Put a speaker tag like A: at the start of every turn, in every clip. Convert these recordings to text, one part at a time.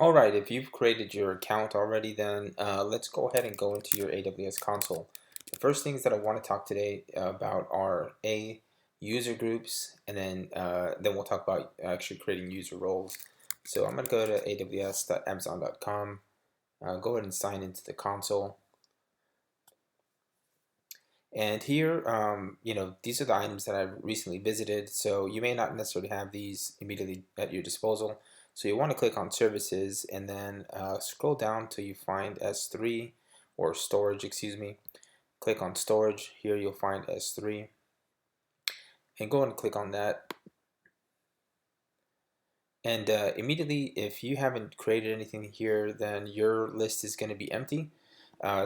A: All right, if you've created your account already, then let's go ahead and go into your AWS console. The first things that I want to talk today about are user groups, and then we'll talk about actually creating user roles. So I'm going to go to aws.amazon.com, go ahead and sign into the console. And here, these are the items that I've recently visited. So you may not necessarily have these immediately at your disposal. So you want to click on services and then scroll down till you find S3 or storage, excuse me. Click on storage. Here you'll find S3 and go and click on that. And immediately, if you haven't created anything here, then your list is going to be empty.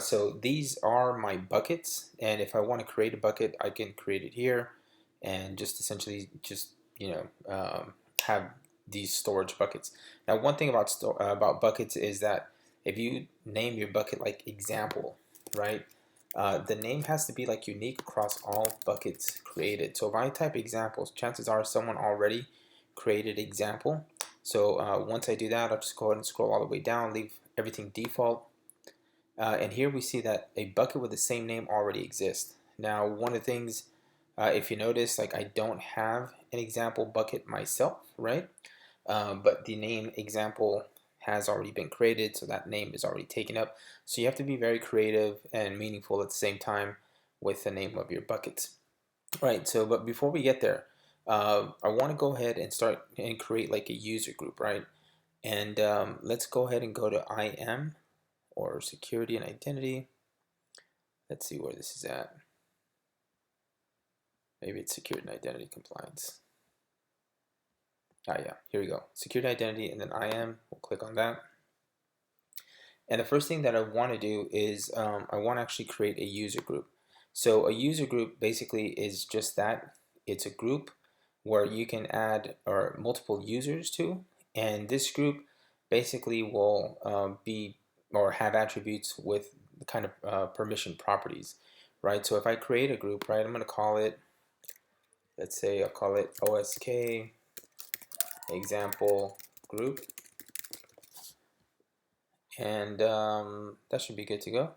A: So these are my buckets, and if I want to create a bucket, I can create it here, and just essentially have these storage buckets. Now, one thing about buckets is that if you name your bucket like example, right? The name has to be like unique across all buckets created. So if I type examples, chances are someone already created example. So once I do that, I'll just go ahead and scroll all the way down, leave everything default. And here we see that a bucket with the same name already exists. Now, one of the things, if you notice, like I don't have an example bucket myself, right? But the name example has already been created, so that name is already taken up. So you have to be very creative and meaningful at the same time with the name of your buckets. Right, so but before we get there, I want to go ahead and start and create like a user group, right? And let's go ahead and go to IAM or security and identity. Let's see where this is at. Maybe it's security and identity compliance. Yeah, here we go. Security identity and then IAM. We'll click on that. And the first thing that I want to do is I want to actually create a user group. So a user group basically is just that. It's a group where you can add or multiple users to, and this group basically will be or have attributes with the kind of permission properties, right? So if I create a group, right, I'm going to call it, let's say I'll call it OSK example group, and that should be good to go.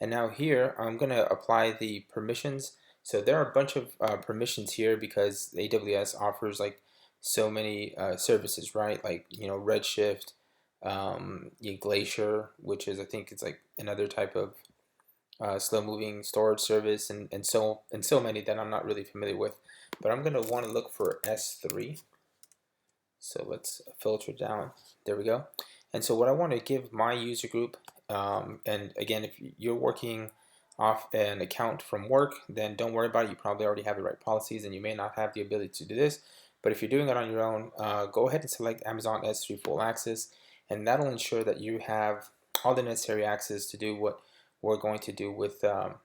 A: And now here I'm going to apply the permissions. So there are a bunch of permissions here because AWS offers like so many services, right? Like Redshift, Glacier, which is I think it's like another type of slow-moving storage service, and so many that I'm not really familiar with. But I'm going to want to look for S3. So let's filter down. There we go. And so what I want to give my user group, and again, if you're working off an account from work, then don't worry about it. You probably already have the right policies and you may not have the ability to do this. But if you're doing it on your own, go ahead and select Amazon S3 Full Access, and that'll ensure that you have all the necessary access to do what we're going to do with our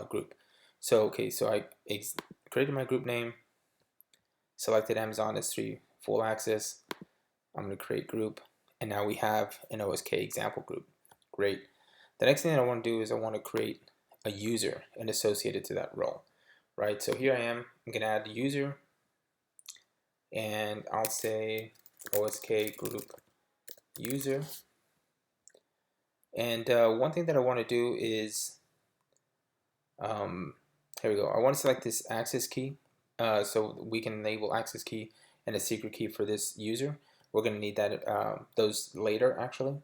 A: group. So okay, so I created my group name, selected Amazon S3 Full Access. I'm going to create group, and now we have an OSK example group. Great. The next thing that I want to do is I want to create a user and associate it to that role, right? So here I am. I'm going to add the user, and I'll say OSK group user. And one thing that I want to do is, here we go. I want to select this access key, so we can enable access key and a secret key for this user. We're going to need that those later, actually.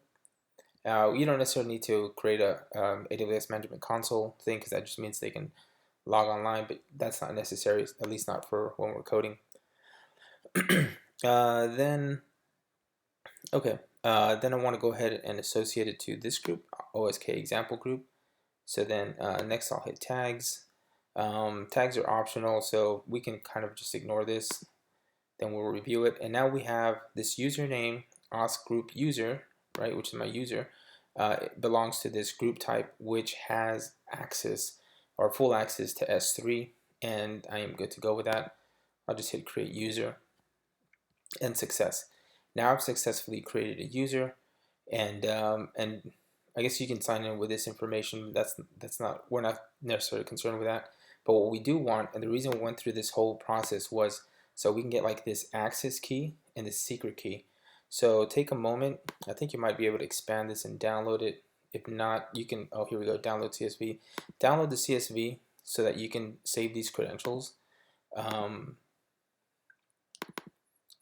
A: You don't necessarily need to create a AWS Management Console thing because that just means they can log online, but that's not necessary, at least not for when we're coding. Then I want to go ahead and associate it to this group, OSK example group. So then next I'll hit tags. Tags are optional, so we can kind of just ignore this. Then we'll review it, and now we have this username, OS group user, right, which is my user. It belongs to this group type, which has access or full access to S3, and I am good to go with that. I'll just hit create user and success. Now I've successfully created a user, and I guess you can sign in with this information. We're not necessarily concerned with that. But what we do want, and the reason we went through this whole process was So we can get like this access key and this secret key. So take a moment. I think you might be able to expand this and download it. If not, you can, oh, here we go, download CSV. Download the CSV so that you can save these credentials. And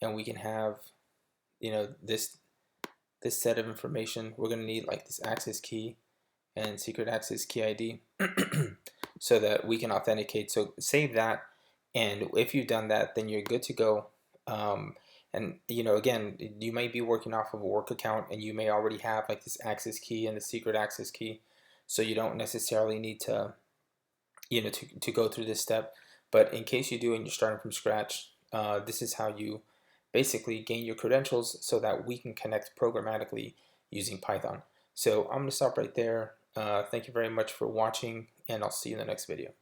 A: we can have, this set of information. We're going to need like this access key and secret access key ID so that we can authenticate. So save that, and if you've done that, then you're good to go. And again, you may be working off of a work account and you may already have like this access key and the secret access key, so you don't necessarily need to to go through this step. But in case you do and you're starting from scratch, this is how you basically gain your credentials so that we can connect programmatically using Python. So I'm going to stop right there. Thank you very much for watching, and I'll see you in the next video.